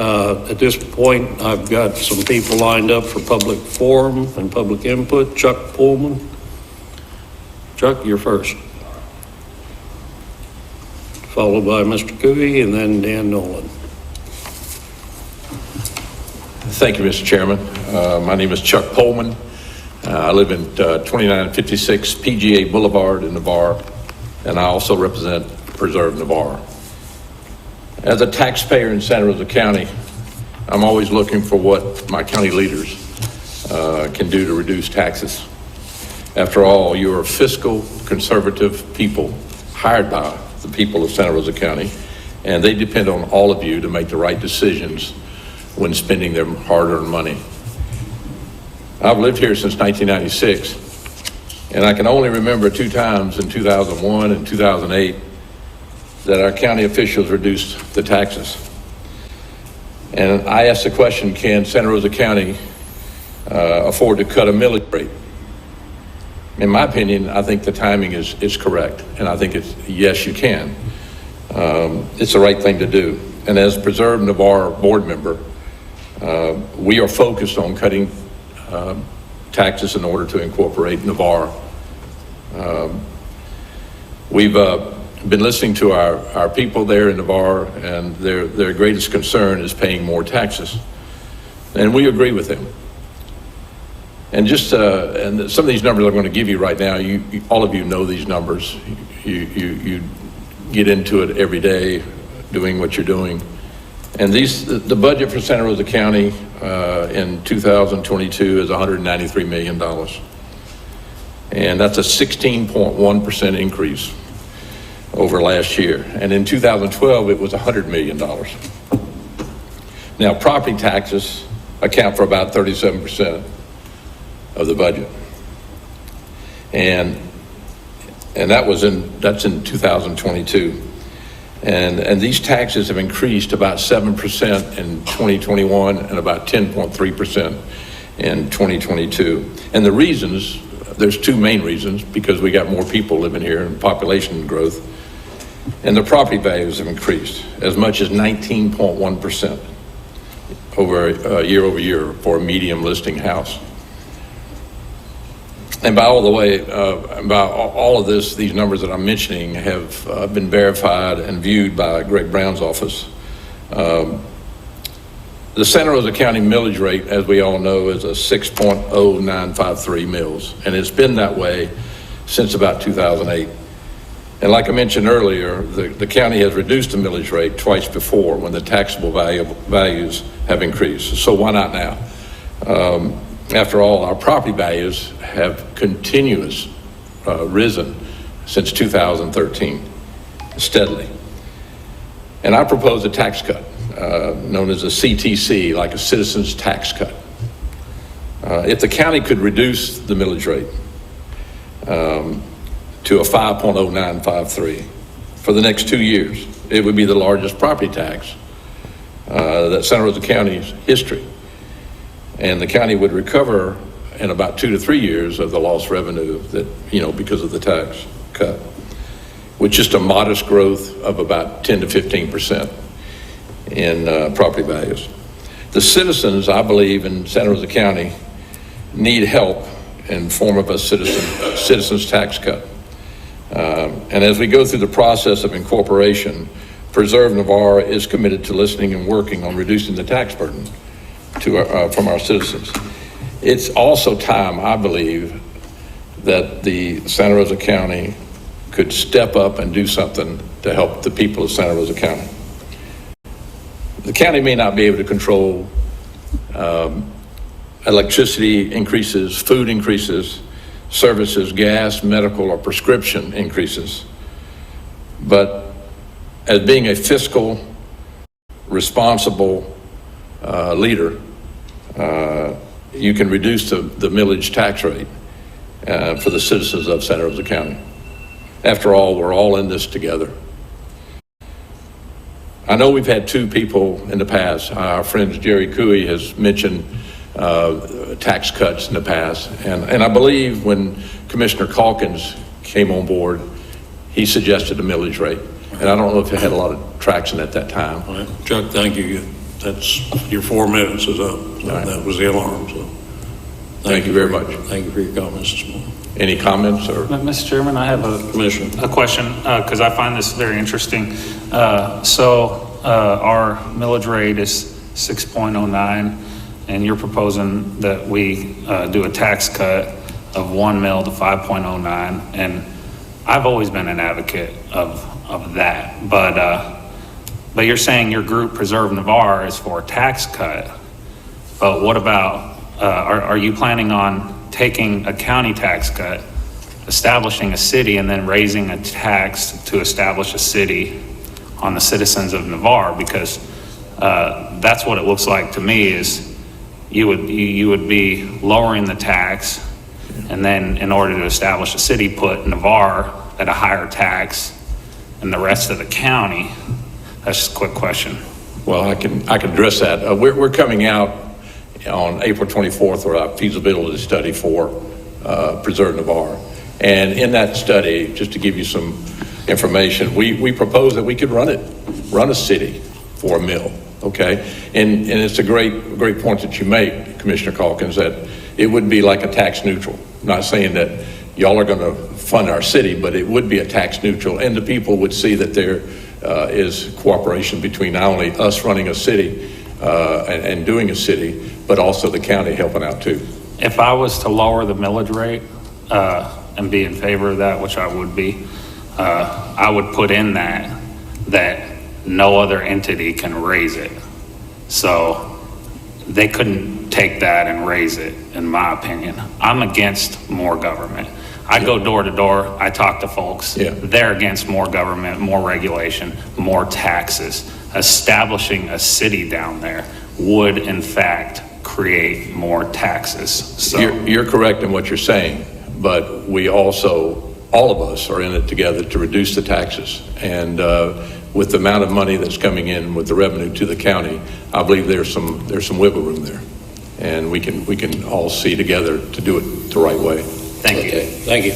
At this point, I've got some people lined up for public forum and public input. Chuck Pohlmann. Chuck, you're first. Followed by Mr. Cooey and then Dan Nolan. Thank you, Mr. Chairman. My name is Chuck Pohlmann. I live in 2956 PGA Boulevard in Navarre, and I also represent Preserve Navarre. As a taxpayer in Santa Rosa County, I'm always looking for what my county leaders can do to reduce taxes. After all, you're fiscal conservative people hired by the people of Santa Rosa County, and they depend on all of you to make the right decisions when spending their hard-earned money. I've lived here since 1996, and I can only remember 2 times in 2001 and 2008 that our county officials reduced the taxes. And I asked the question, can Santa Rosa County afford to cut a millage rate? In my opinion, I think the timing is correct, and I think it's yes, you can. It's the right thing to do. And as Preserve Navarre board member, we are focused on cutting taxes in order to incorporate Navarre. We've been listening to our people there in Navarre, and their greatest concern is paying more taxes. And we agree with them. And just and some of these numbers I'm going to give you right now, all of you know these numbers. You get into it every day doing what you're doing. And the budget for Santa Rosa County in 2022 is $193 million. And that's a 16.1% increase over last year. And in 2012, it was $100 million. Now, property taxes account for about 37% of the budget. And that's in 2022. And these taxes have increased about 7% in 2021 and about 10.3% in 2022. And the reasons, there's 2 main reasons, because we got more people living here and population growth. And the property values have increased as much as 19.1% year over year for a medium listing house. And by all of this, these numbers that I'm mentioning have been verified and viewed by Greg Brown's office. The Santa Rosa County millage rate, as we all know, is a 6.0953 mills, and it's been that way since about 2008. And like I mentioned earlier, the county has reduced the millage rate twice before when the taxable values have increased. So why not now? After all, our property values have continuously risen since 2013, steadily. And I propose a tax cut known as a CTC, like a citizen's tax cut. If the county could reduce the millage rate to a 5.0953 for the next 2 years, it would be the largest property tax that Santa Rosa County's history. And the county would recover in about 2 to 3 years of the lost revenue that, because of the tax cut, with just a modest growth of about 10 to 15% in property values. The citizens, I believe, in Santa Rosa County need help in form of a citizen's tax cut. And as we go through the process of incorporation, Preserve Navarre is committed to listening and working on reducing the tax burden from our citizens. It's also time, I believe, that the Santa Rosa County could step up and do something to help the people of Santa Rosa County. The county may not be able to control electricity increases, food increases, services, gas, medical, or prescription increases. But as being a fiscal, responsible leader, you can reduce the millage tax rate for the citizens of Santa Rosa County. After all, we're all in this together. I know we've had 2 people in the past. Our friend Jerry Cooey has mentioned tax cuts in the past. And I believe when Commissioner Calkins came on board, he suggested a millage rate. And I don't know if it had a lot of traction at that time. All right. Chuck, thank you. that's, your 4 minutes is up. So right. that was the alarm, so. Thank you very much. Thank you for your comments this morning. Any comments or? Mr. Chairman, I have Commissioner. a question, because I find this very interesting. Our millage rate is 6.09, and you're proposing that we do a tax cut of 1 mil to 5.09, and I've always been an advocate of that, but you're saying your group, Preserve Navarre, is for a tax cut, but what about, are you planning on taking a county tax cut, establishing a city, and then raising a tax to establish a city on the citizens of Navarre? Because that's what it looks like to me, is you would be lowering the tax, and then in order to establish a city, put Navarre at a higher tax and the rest of the county. That's just a quick question. Well, I can address that. We're coming out on April 24th with our feasibility study for Preserve Navarre. And in that study, just to give you some information, we propose that we could run a city for a mill, okay? And it's a great point that you make, Commissioner Calkins, that it would be like a tax neutral. I'm not saying that y'all are gonna fund our city, but it would be a tax neutral, and the people would see that there is cooperation between not only us running a city and doing a city, but also the county helping out too. If I was to lower the millage rate and be in favor of that, which I would be, I would put in that no other entity can raise it. So they couldn't take that and raise it, in my opinion. I'm against more government. I go door to door, I talk to folks. Yeah. They're against more government, more regulation, more taxes. Establishing a city down there would, in fact, create more taxes. So You're correct in what you're saying, but we also, all of us are in it together to reduce the taxes. And with the amount of money that's coming in with the revenue to the county, I believe there's some wiggle room there. And we can all see together to do it the right way. thank you. Okay, thank you.